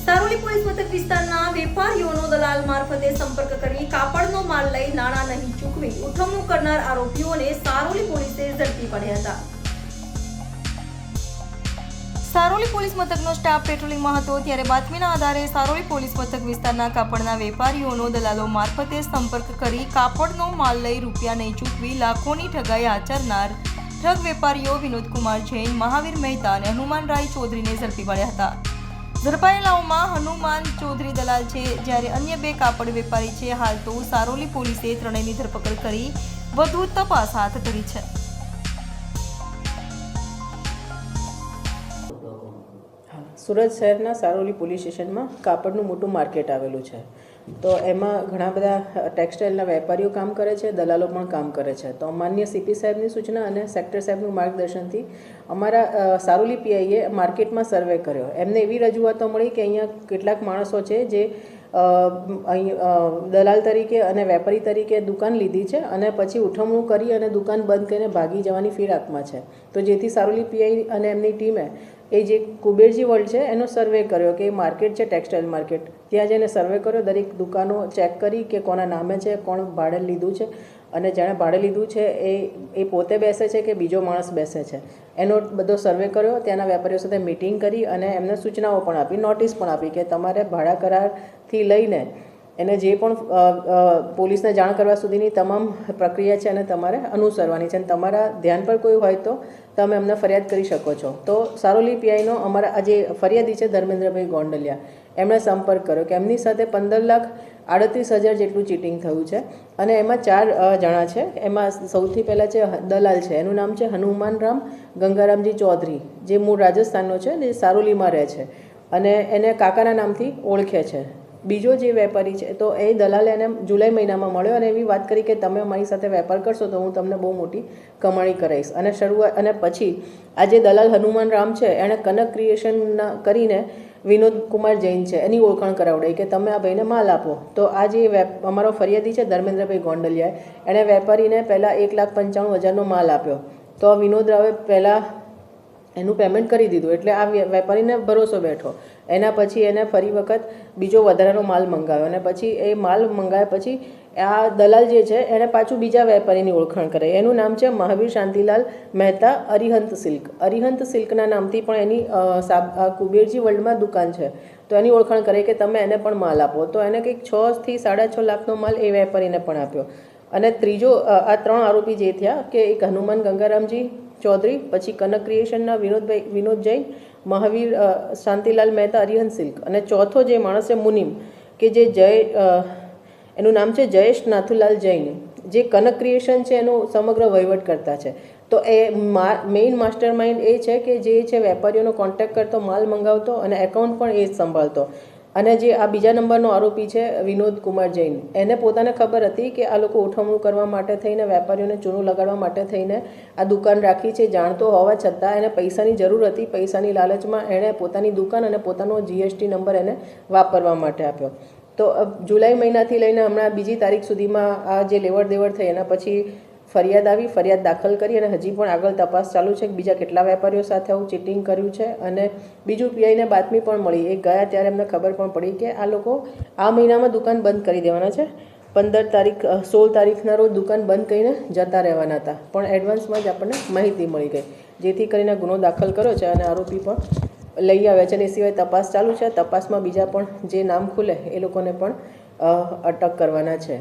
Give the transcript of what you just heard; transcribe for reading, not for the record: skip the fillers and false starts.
Saroli police મથક વિસ્તારના વેપારીઓનો દલાલ મારફતે સંપર્ક કરી કાપડનો માલ લઈ નાણાં નહીં ચૂકવી ઉઠમણું કરનાર આરોપીઓને સારોલી પોલીસે ઝડપી પડ્યા હતા। સારોલી પોલીસ મથકનો સ્ટાફ પેટ્રોલિંગમાં હતો ત્યારે બાતમીના આધારે સારોલી પોલીસ મથક વિસ્તારના કાપડના વેપારીઓનો દલાલો મારફતે સંપર્ક કરી કાપડનો માલ લઈ રૂપિયા નહીં ચૂકવી લાખોની ઠગાઈ આચરનાર ઠગ વેપારીઓ વિનોદકુમાર જૈન, મહાવીર મહેતા અને હનુમાન રાય ચૌધરીને ઝડપી પડ્યા હતા। ઝડપાયેલાઓમાં હનુમાન ચૌધરી દલાલ છે જ્યારે અન્ય બે કાપડ વેપારી છે। હાલ તો સારોલી પોલીસે ત્રણેયની ધરપકડ કરી વધુ તપાસ હાથ ધરી છે। સુરત શહેરના સારોલી પોલીસ સ્ટેશનમાં કાપડનું મોટું માર્કેટ આવેલું છે, તો એમાં ઘણા બધા ટેક્સટાઇલના વેપારીઓ કામ કરે છે, દલાલો પણ કામ કરે છે। તો માન્ય સીપી સાહેબની સૂચના અને સેક્ટર સાહેબનું માર્ગદર્શનથી અમારા સારોલી પીઆઈએ માર્કેટમાં સર્વે કર્યો। એમને એવી રજૂઆતો મળી કે અહીંયા કેટલાક માણસો છે જે અહીં દલાલ તરીકે અને વેપારી તરીકે દુકાન લીધી છે અને પછી ઉઠમણું કરી અને દુકાન બંધ કરીને ભાગી જવાની ફિરાકમાં છે। તો જેથી સારોલી પીઆઈ અને એમની ટીમે એ જે કુબેરજી વર્લ્ડ છે એનો સર્વે કર્યો કે માર્કેટ છે ટેક્સટાઇલ માર્કેટ, ત્યાં જઈને સર્વે કર્યો, દરેક દુકાનો ચેક કરી કે કોના નામે છે, કોણ ભાડે લીધું છે અને જેણે ભાડે લીધું છે એ પોતે બેસે છે કે બીજો માણસ બેસે છે, એનો બધો સર્વે કર્યો। ત્યાંના વેપારીઓ સાથે મિટિંગ કરી અને એમને સૂચનાઓ પણ આપી, નોટિસ પણ આપી કે તમારે ભાડા કરારથી લઈને એને જે પણ પોલીસને જાણ કરવા સુધીની તમામ પ્રક્રિયા છે અને તમારે અનુસરવાની છે અને તમારા ધ્યાન પર કોઈ હોય તો તમે અમને ફરિયાદ કરી શકો છો। તો સારોલી પીઆઈનો અમારા આ જે ફરિયાદી છે ધર્મેન્દ્રભાઈ ગોંડલિયા, એમણે સંપર્ક કર્યો કે એમની સાથે 15,38,000 જેટલું ચીટિંગ થયું છે અને એમાં 4 જણા છે। એમાં સૌથી પહેલાં છે દલાલ છે, એનું નામ છે હનુમાન રામ ગંગારામજી ચૌધરી, જે મૂળ રાજસ્થાનનો છે, જે સારોલીમાં રહે છે અને એને કાકાના નામથી ઓળખે છે। બીજો જે વેપારી છે તો એ દલાલે એને જુલાઈ મહિનામાં મળ્યો અને એવી વાત કરી કે તમે મારી સાથે વેપાર કરશો તો હું તમને બહુ મોટી કમાણી કરાવીશ અને શરૂઆત અને પછી આ જે દલાલ હનુમાન રામ છે એણે કનક ક્રિએશન કરીને વિનોદકુમાર જૈન છે એની ઓળખાણ કરાવડાવી કે તમે આ ભાઈને માલ આપો। તો આ જે અમારો ફરિયાદી છે ધર્મેન્દ્રભાઈ ગોંડલિયાએ એણે વેપારીને પહેલાં 1,95,000નો માલ આપ્યો। તો વિનોદ રાવે પહેલાં એનું પેમેન્ટ કરી દીધું એટલે આ વેપારીને ભરોસો બેઠો। એના પછી એને ફરી વખત બીજો વધારાનો માલ મંગાવ્યો અને પછી એ માલ મંગાવ્યા પછી આ દલાલ જે છે એણે પાછું બીજા વેપારીની ઓળખાણ કરાવી, એનું નામ છે મહાવીર શાંતિલાલ મહેતા અરિહંત સિલ્ક। અરિહંત સિલ્કના નામથી પણ એની કુબેરજી વર્લ્ડમાં દુકાન છે, તો એની ઓળખાણ કરી કે તમે એને પણ માલ આપો। તો એને કંઈક 6 થી 6.5 લાખનો માલ એ વેપારીને પણ આપ્યો। અને ત્રીજો આ 3 આરોપી જે થયા કે એક હનુમાન ગંગારામજી ચૌધરી, પછી કનક ક્રિએશનના વિનોદ જૈન, મહાવીર શાંતિલાલ મહેતા અરિહંત સિલ્ક અને ચોથો જે માણસ છે મુનિમ કે જે એનું નામ છે જયેશ નાથુલાલ જૈન, જે કનક ક્રિએશન છે એનું સમગ્ર વહીવટ કરતા છે। તો એ મેઇન માસ્ટર માઇન્ડ એ છે કે જે છે વેપારીઓનો કોન્ટેક્ટ કરતો, માલ મંગાવતો અને એકાઉન્ટ પણ એ જ સંભાળતો। અને જે આ બીજા નંબરનો આરોપી છે વિનોદ કુમાર જૈન, એને પોતાને ખબર હતી કે આ લોકો ઉઠમણું કરવા માટે થઈને વેપારીઓને ચૂનું લગાડવા માટે થઈને આ દુકાન રાખી છે, જાણતો હોવા છતાં એને પૈસાની જરૂર હતી। પૈસાની લાલચમાં એણે પોતાની દુકાન અને પોતાનો જીએસટી નંબર એને વાપરવા માટે આપ્યો। તો જુલાઈ મહિનાથી લઈને હમણાં 2જી તારીખ સુધીમાં આ જે લેવડ દેવડ થઈ એના પછી ફરિયાદ આવી, ફરિયાદ દાખલ કરી અને હજી પણ આગળ તપાસ ચાલુ છે કે બીજા કેટલા વેપારીઓ સાથે આવું ચીટિંગ કર્યું છે। અને બીજું પીઆઈને બાતમી પણ મળી, એ ગયા ત્યારે એમને ખબર પણ પડી કે આ લોકો આ મહિનામાં દુકાન બંધ કરી દેવાના છે, 16 તારીખના રોજ દુકાન બંધ કરીને જતા રહેવાના હતા, પણ એડવાન્સમાં જ આપણને માહિતી મળી ગઈ, જેથી કરીને ગુનો દાખલ કર્યો છે અને આરોપી પણ લઈ આવ્યા છે। અને એ સિવાય તપાસ ચાલુ છે, તપાસમાં બીજા પણ જે નામ ખુલે એ લોકોને પણ અટક કરવાના છે।